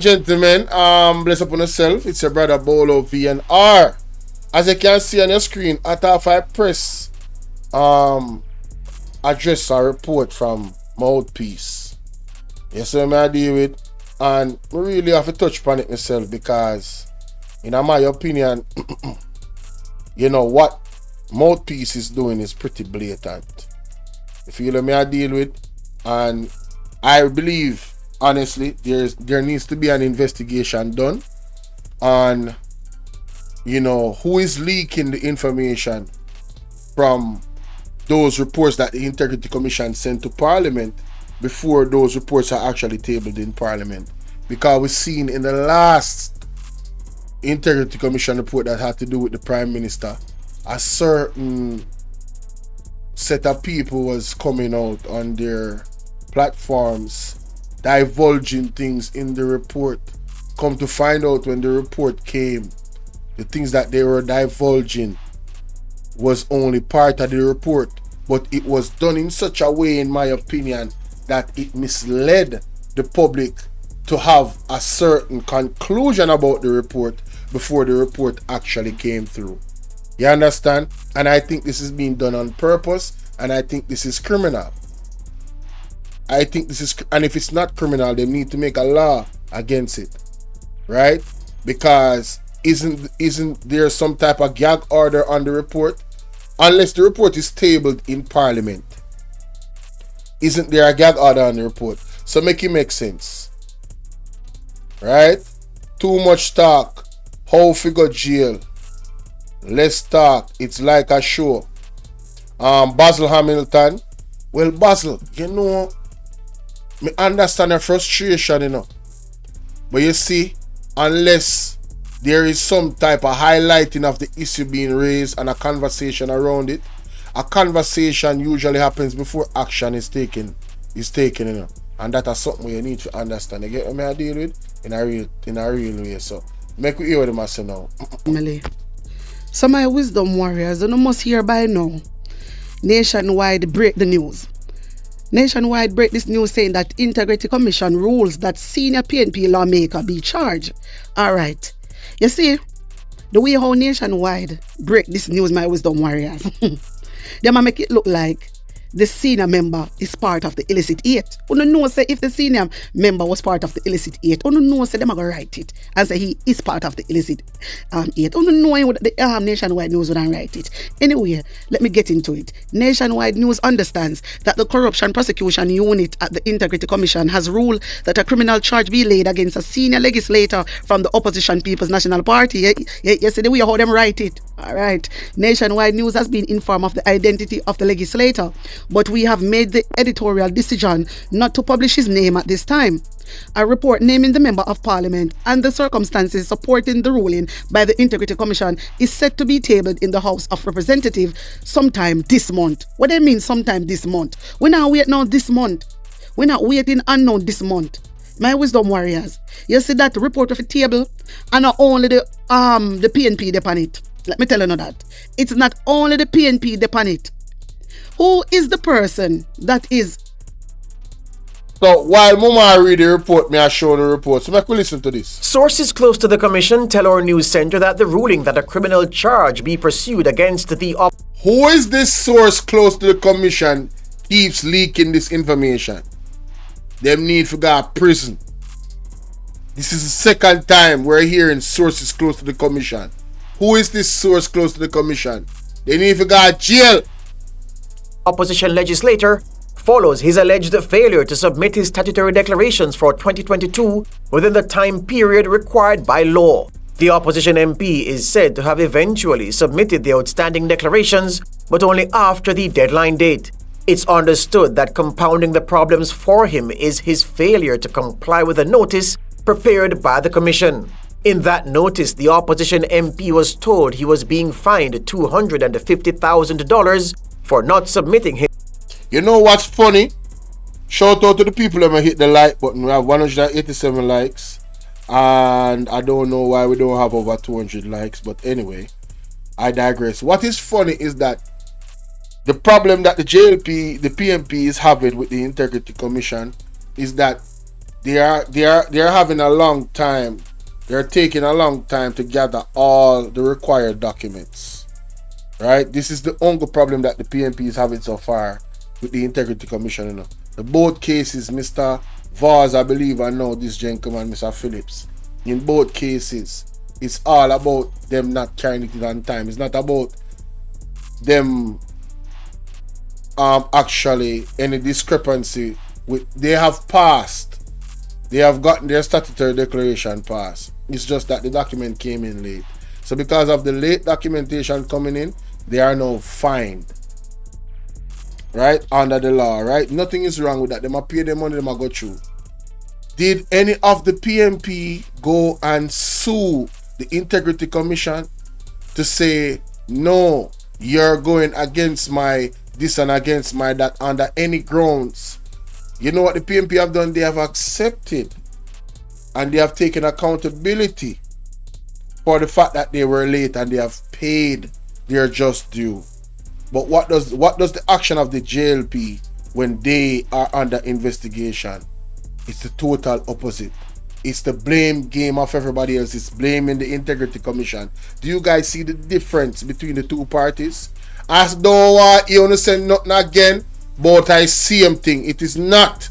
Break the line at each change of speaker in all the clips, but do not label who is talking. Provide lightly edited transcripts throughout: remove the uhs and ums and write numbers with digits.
Gentlemen, bless upon yourself. It's your brother Bolo V&R. As you can see on your screen, after I press address a report from Mouthpiece. Yes, what I deal with, and I really have to touch upon it myself because, in my opinion, what Mouthpiece is doing is pretty blatant. You feel what I deal with, and I believe honestly there needs to be an investigation done on who is leaking the information from those reports that the Integrity Commission sent to Parliament before those reports are actually tabled in Parliament. Because we've seen in the last Integrity Commission report that had to do with the Prime Minister, a certain set of people was coming out on their platforms divulging things in the report. Come to find out, when the report came, the things that they were divulging was only part of the report, but it was done in such a way, in my opinion, that it misled the public to have a certain conclusion about the report before the report actually came through. You understand? And I think this is being done on purpose, and I think this is criminal. And if it's not criminal, they need to make a law against it, right? Because isn't there some type of gag order on the report? Unless the report is tabled in Parliament, isn't there a gag order on the report? So make it make sense, right? Too much talk, how figure jail. Less talk, it's like a show. Basil Hamilton. Well, Basil, me understand the frustration, but you see, unless there is some type of highlighting of the issue being raised and a conversation around it, a conversation usually happens before action is taken, and that is something you need to understand. You get what I deal with in a real way. So make we hear what I say now.
Some of my wisdom warriors, you must hear by now. Nationwide break the news. Nationwide break this news saying that Integrity Commission rules that senior PNP lawmaker be charged. Alright. You see, the way how Nationwide break this news, my wisdom warriors, they might make it look like the senior member is part of the illicit 8. You don't know say if the senior member was part of the illicit 8. You don't know say them are going to write it and say he is part of the illicit 8. You don't know the Nationwide News would write it. Anyway, let me get into it. Nationwide News understands that the Corruption Prosecution Unit at the Integrity Commission has ruled that a criminal charge be laid against a senior legislator from the opposition People's National Party. You see the way how them write it. Alright. Nationwide News has been informed of the identity of the legislator, but we have made the editorial decision not to publish his name at this time. A report naming the Member of Parliament and the circumstances supporting the ruling by the Integrity Commission is set to be tabled in the House of Representatives sometime this month. What do you mean sometime this month? We're not waiting on this month. We're not waiting unknown this month. My wisdom warriors, you see that report of a table, and not only the PNP depend it. Let me tell you that. It's not only the PNP depend it. Who is the person that is?
So while Mama read the report, may I show the report? So make we listen to this.
Sources close to the commission tell our news center that the ruling that a criminal charge be pursued against the
Who is this source close to the commission keeps leaking this information? Them need to go to prison. This is the second time we're hearing sources close to the commission. Who is this source close to the commission? They need to go to jail.
Opposition legislator follows his alleged failure to submit his statutory declarations for 2022 within the time period required by law. The opposition MP is said to have eventually submitted the outstanding declarations, but only after the deadline date. It's understood that compounding the problems for him is his failure to comply with a notice prepared by the commission. In that notice, the opposition MP was told he was being fined $250,000 for not submitting his.
You know what's funny? Shout out to the people that hit the like button. We have 187 likes, and I don't know why we don't have over 200 likes, but anyway, I digress. What is funny is that the problem that the PNP is having with the Integrity Commission is that They're having a long time. They're taking a long time to gather all the required documents. Right? This is the only problem that the PNP is having so far with the Integrity Commission. You know. The both cases, Mr. Vaz, I believe I know this gentleman, Mr. Phillips. In both cases, it's all about them not carrying it on time. It's not about them actually any discrepancy with. They have passed. They have gotten their statutory declaration passed. It's just that the document came in late. So because of the late documentation coming in, they are now fined. Right? Under the law, right? Nothing is wrong with that. They might pay their money, they might go through. Did any of the PNP go and sue the Integrity Commission to say, no, you're going against my this and against my that under any grounds? You know what the PNP have done? They have accepted and they have taken accountability for the fact that they were late and they have paid their just due. But what does the action of the JLP when they are under investigation? It's the total opposite. It's the blame game of everybody else. It's blaming the Integrity Commission. Do you guys see the difference between the two parties? As though you understand nothing again, but I same thing. It is not.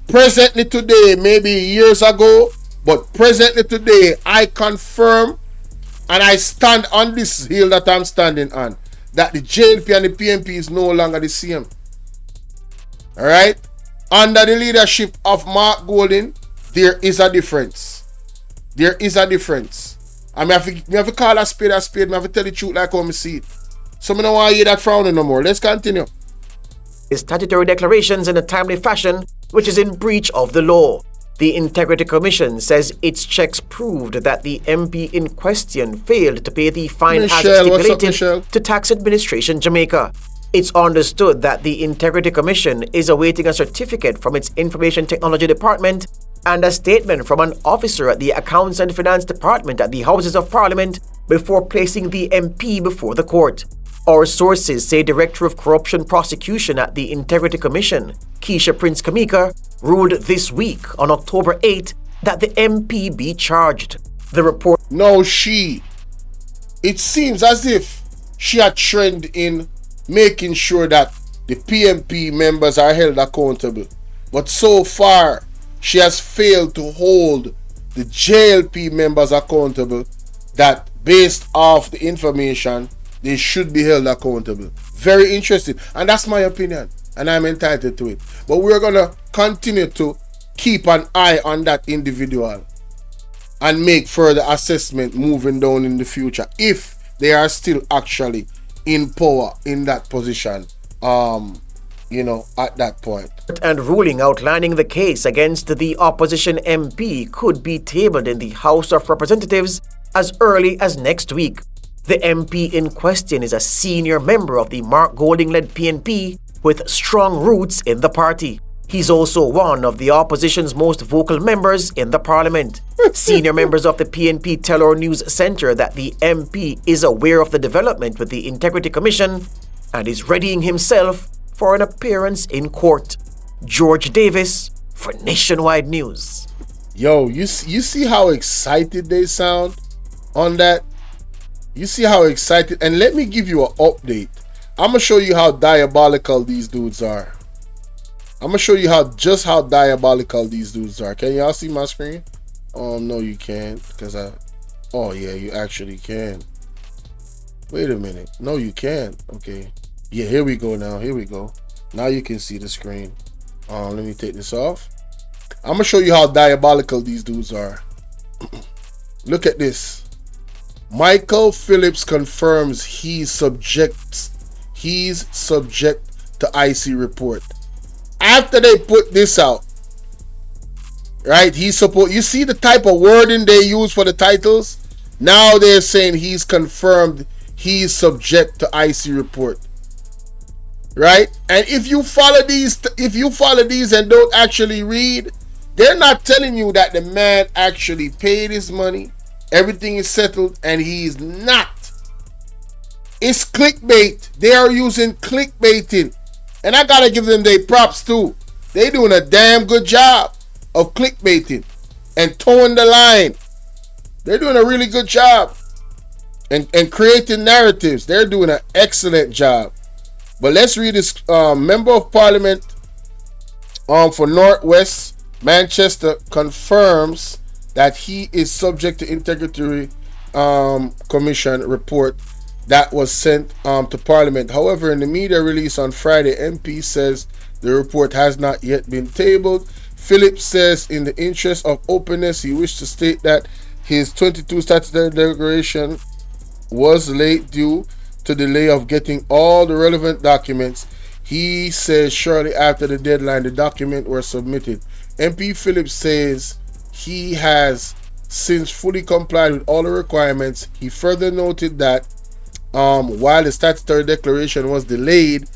Presently today, maybe years ago, but presently today, I confirm and I stand on this hill that I'm standing on, that the JLP and the PNP is no longer the same. Alright? Under the leadership of Mark Golding, there is a difference. There is a difference. I mean, I have to call a spade a spade. I have to tell the truth like how I see it. So I don't want to hear that frowning no more. Let's continue.
His statutory declarations in a timely fashion, which is in breach of the law. The Integrity Commission says its checks proved that the MP in question failed to pay the fine as stipulated to Tax Administration Jamaica. It's understood that the Integrity Commission is awaiting a certificate from its Information Technology Department and a statement from an officer at the Accounts and Finance Department at the Houses of Parliament before placing the MP before the court. Our sources say Director of Corruption Prosecution at the Integrity Commission, Keisha Prince Kamika, ruled this week on October 8 that the MP be charged. The report...
No, it seems as if she had trend in making sure that the PNP members are held accountable. But so far, she has failed to hold the JLP members accountable that based off the information, they should be held accountable. Very interesting. And that's my opinion. And I'm entitled to it. But we're going to continue to keep an eye on that individual and make further assessment moving down in the future if they are still actually in power in that position, at that point.
And ruling outlining the case against the opposition MP could be tabled in the House of Representatives as early as next week. The MP in question is a senior member of the Mark Golding-led PNP with strong roots in the party. He's also one of the opposition's most vocal members in the parliament. Senior members of the PNP tell our news centre that the MP is aware of the development with the Integrity Commission and is readying himself for an appearance in court. George Davis for Nationwide News.
Yo, you see how excited they sound on that? You see how excited? And let me give you an update. I'm going to show you how diabolical these dudes are. I'm going to show you how diabolical these dudes are. Can y'all see my screen? No, you can't. Oh, yeah, you actually can. Wait a minute. No, you can't. Okay. Yeah, here we go now. Here we go. Now you can see the screen. Let me take this off. I'm going to show you how diabolical these dudes are. Look at this. Mikael Phillips confirms he's subject to IC report. After they put this out, right? You see the type of wording they use for the titles? Now they're saying he's confirmed he's subject to IC report. Right? And if you follow these and don't actually read, they're not telling you that the man actually paid his money. Everything is settled and he's not. It's clickbait. They are using clickbaiting. And I gotta give them their props too. They doing a damn good job. of clickbaiting and towing the line. They're doing a really good job. And creating narratives. They're doing an excellent job. But let's read this Member of Parliament for Northwest Manchester confirms that he is subject to Integrity Commission report that was sent to Parliament. However, in the media release on Friday, MP says the report has not yet been tabled. Phillips says in the interest of openness, he wished to state that his 22 statutory declaration was late due to delay of getting all the relevant documents. He says shortly after the deadline, the documents were submitted. MP Phillips says he has since fully complied with all the requirements. He further noted that while the statutory declaration was delayed,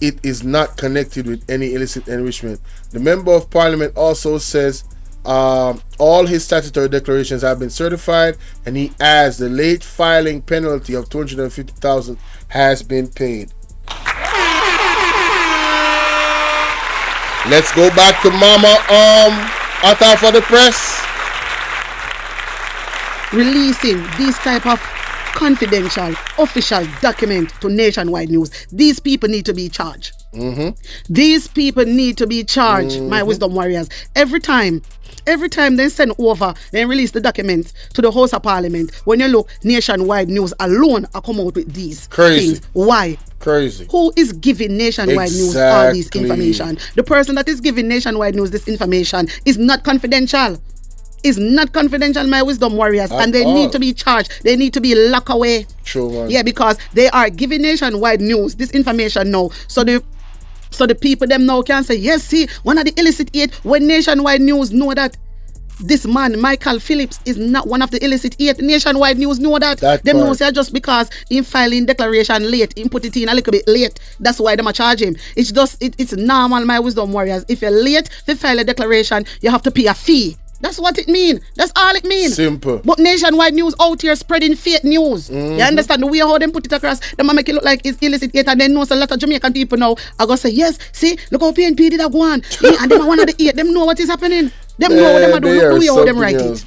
it is not connected with any illicit enrichment. The Member of Parliament also says all his statutory declarations have been certified, and he adds the late filing penalty of $250,000 has been paid. Let's go back to Mama Atta for the press.
Releasing these type of confidential official document to nationwide news. These people need to be charged. These people need to be charged, my wisdom warriors. Every time they send over, they release the documents to the House of Parliament. When you look, nationwide news alone are come out with these things. Why?
Crazy.
Who is giving nationwide news all this information? The person that is giving nationwide news this information is not confidential. Is not confidential, my wisdom warriors, and they need to be charged. They need to be locked away.
True, man.
Yeah, because they are giving nationwide news this information now. So the people them now can say, yes, see, one of the illicit 8 when nationwide news know that this man, Mikael Phillips, is not one of the illicit 8. Nationwide news know that. Them know say just because in filing declaration late, in put it in a little bit late, that's why them a charge him. It's just, it's normal, my wisdom warriors. If you're late to file a declaration, you have to pay a fee. That's what it means. That's all it means.
Simple.
But nationwide news out here spreading fake news. You understand the way how them put it across? Them make it look like it's illicit yet, and then know a lot of Jamaican people now are gonna say, yes, see, look how PNP did that go on. And them are one of the 8. Them know what is happening. Them know what them are doing. Look the way how them write it.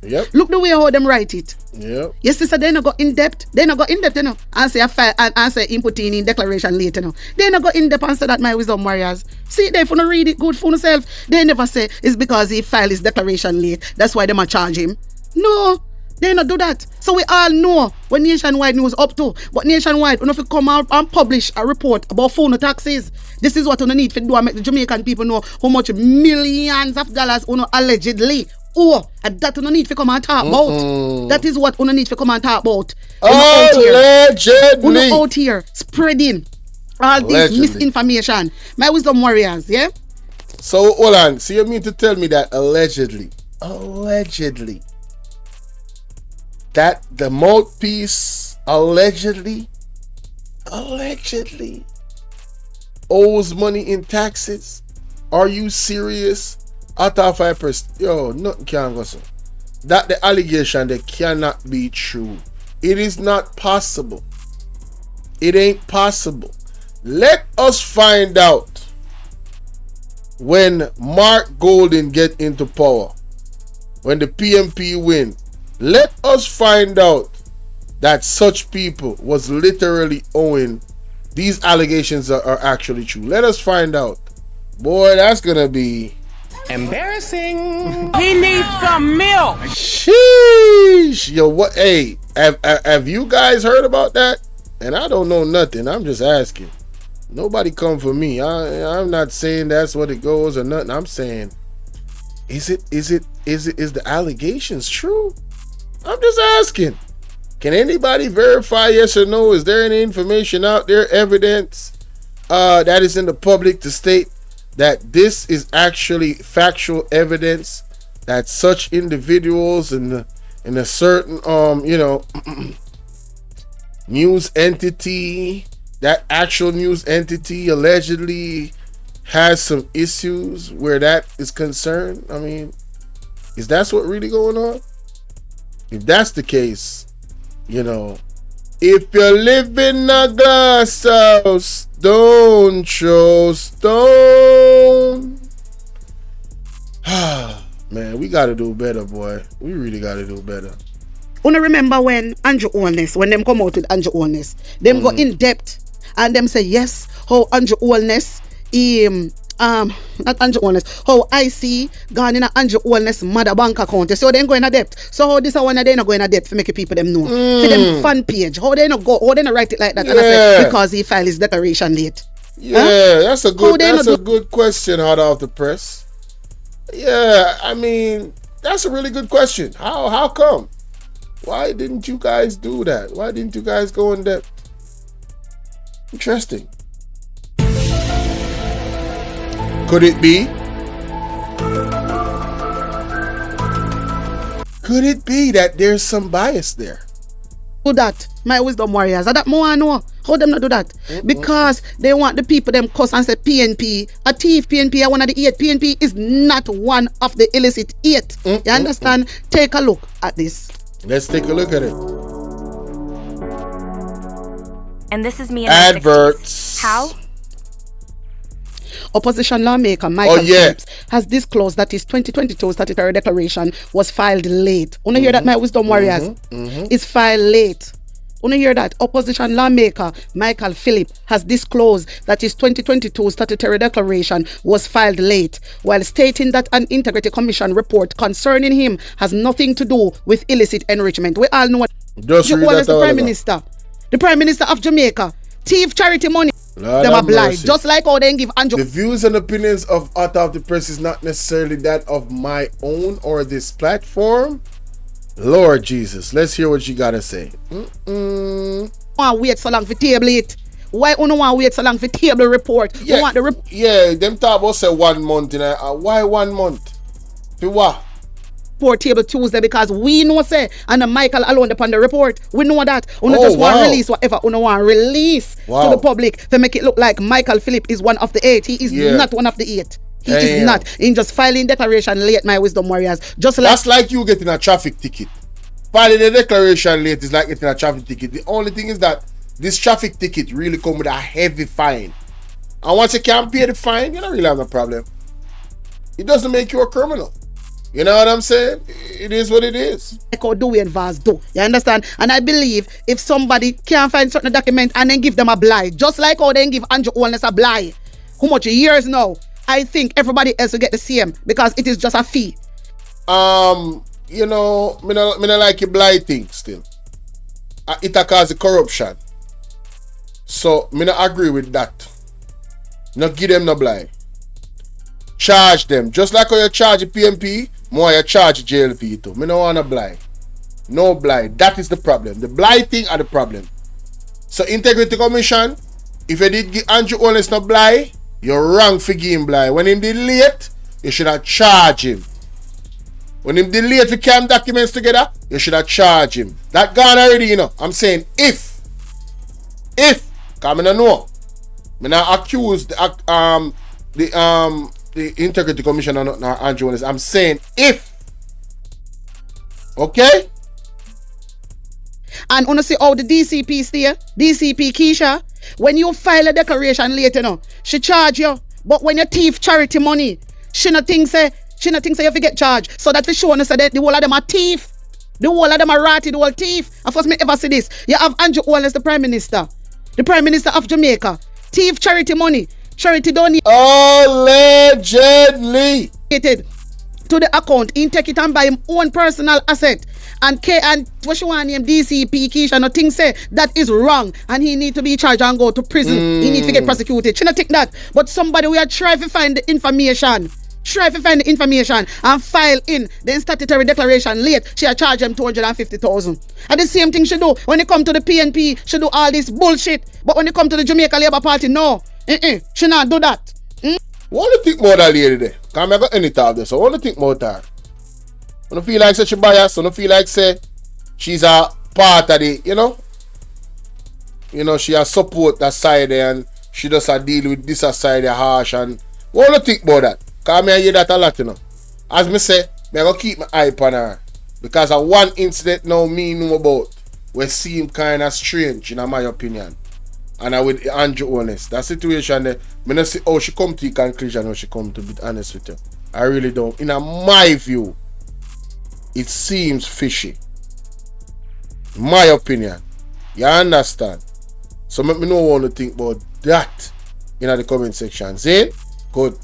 Yep.
Look the way how them write it.
Yep.
Yes, sister, they not go in depth. They not go in depth, you know. And say and say input in declaration later, you know. They not go in depth and say that, my wisdom warriors. See, they for no read it good for themselves. They never say it's because he filed his declaration late. That's why they might charge him. No, they not do that. So we all know what nationwide news up to. But nationwide, you know, if you come out and publish a report about phone taxes, this is what you need to do and make the Jamaican people know how much millions of dollars you know allegedly. Oh, and that you don't need to come and talk about. That is what you need to come and talk about.
Allegedly.
You out here spreading all this misinformation. My wisdom warriors, yeah?
So, hold on. So you mean to tell me that allegedly, that the Mouthpiece allegedly owes money in taxes? Are you serious? Out of 5%, yo, nothing can go so. That the allegation that cannot be true. It is not possible. It ain't possible. Let us find out when Mark Golden get into power, when the PMP win. Let us find out that such people was literally owing. These allegations are actually true. Let us find out. Boy, that's gonna be
embarrassing. He needs some milk.
Sheesh. Yo, what? Hey, have you guys heard about that? And I don't know nothing. I'm just asking. Nobody come for me. I'm not saying that's what it goes or nothing. I'm saying, is the allegations true? I'm just asking. Can anybody verify yes or no? Is there any information out there, evidence that is in the public to state that this is actually factual evidence that such individuals in a certain news entity, that actual news entity allegedly has some issues where that is concerned? I mean, is that what really going on? If that's the case, if you live in a glass house, don't throw stone. Man, we gotta do better, boy. We really gotta do better.
Wanna remember when Andrew Holness, when them come out with Andrew Holness, them go in depth and them say yes, how Andrew Holness, not Andrew Holness, how I see gone in a Andrew Holness mother bank account. So they go in a depth. So how this one they not go in a depth to make people them know. For them fan page, how they not write it like that? And I say because he filed his declaration late.
Yeah, that's a good question, hot off the press. Yeah, I mean, that's a really good question. How come? Why didn't you guys do that? Why didn't you guys go in depth? Interesting. Could it be? Could it be that there's some bias there?
Do that, my wisdom warriors. That more I know. How them not do that? Because they want the people them cuss and say PNP, a thief. PNP are one of the 8. PNP is not one of the illicit 8. You understand? Take a look at this.
Let's take a look at it.
And this is me in
Adverts.
How?
Opposition lawmaker Mikael Phillips has disclosed that his 2022 statutory declaration was filed late. Wanna hear that, my wisdom warriors? It's filed late. Wanna hear that? Opposition lawmaker Mikael Phillips has disclosed that his 2022 statutory declaration was filed late, while stating that an Integrity Commission report concerning him has nothing to do with illicit enrichment. We all know what the Prime Minister. The Prime Minister of Jamaica. Thief charity money.
Lord
them are blind. Just like how they give Andrew.
The views and opinions of Hot Off the Press is not necessarily that of my own or this platform. Lord Jesus, let's hear what you gotta say.
Wait so long for table it. Why you want wait so long for table report?
Yeah,
you want the
yeah, them talk about say 1 month. Why 1 month? For what?
report table Tuesday because we know say and Michael alone upon the report. We know that. Uno just want release whatever Uno want release to the public to make it look like Mikael Phillips is one of the 8. He is not one of the 8. He is not. In just filing declaration late, my wisdom warriors. Just like
that's like you getting a traffic ticket. Filing a declaration late is like getting a traffic ticket. The only thing is that this traffic ticket really come with a heavy fine. And once you can't pay the fine, you don't really have a problem. It doesn't make you a criminal. You know what I'm saying? It is what it is.
Like how do and Vaz do. You understand? And I believe if somebody can't find certain document and then give them a blight, just like how they give Andrew Holness a blight, how much years now? I think everybody else will get the same because it is just a fee.
You know, me not like a blight thing still. It a cause corruption. So me not agree with that. Not give them no blight. Charge them. Just like how you charge a PMP, more you charge JLP too. Me no want a blight. No blight. That is the problem. The blight thing are the problem. So Integrity Commission, if you did give Andrew Holness no blight, you're wrong for giving him blight. When him did late, you should have charged him. When him did late to cam documents together, you should have charged him. That gone already, you know. I'm saying if, cause I don't know. I not accuse the Integrity Commission or not Andrew Holness. I'm saying if. Okay?
And wanna see how the DCP stay? DCP Keisha, when you file a declaration later, she charge you. But when you thief charity money, she not think say you have to get charged. So that for sure say that the whole of them are thief. The whole of them are ratty, the whole thief. Of course me ever see this. You have Andrew Holness, the Prime Minister. The Prime Minister of Jamaica. Thief charity money. Charity donate.
Allegedly.
To the account. He take it and buy him own personal asset. And what she want name DCP Keisha nothing say that is wrong and he need to be charged and go to prison. He need to get prosecuted. She not take that. But somebody we are trying to find the information. And file in the statutory declaration late. She a charge them 250,000. And the same thing she do when it come to the PNP. She do all this bullshit. But when it come to the Jamaica Labour Party, no. She not do that.
What do you think about that lady there? Can't I got any talk there. So what do you think about her? I don't feel like such a bias. I don't feel like say she's a part of the, you know, she has support that side there and she does a deal with this side there harsh. And what do you think about that? Because I hear that a lot, As me say, I go keep my eye on her. Because of one incident now me know about we seem kind of strange in my opinion. And I with Andrew Holness. That situation there, I don't see how she come to the conclusion how she come, to be honest with you. I really don't. In my view, it seems fishy. My opinion. You understand? So let me know what you think about that in the comment section. Zane? Good.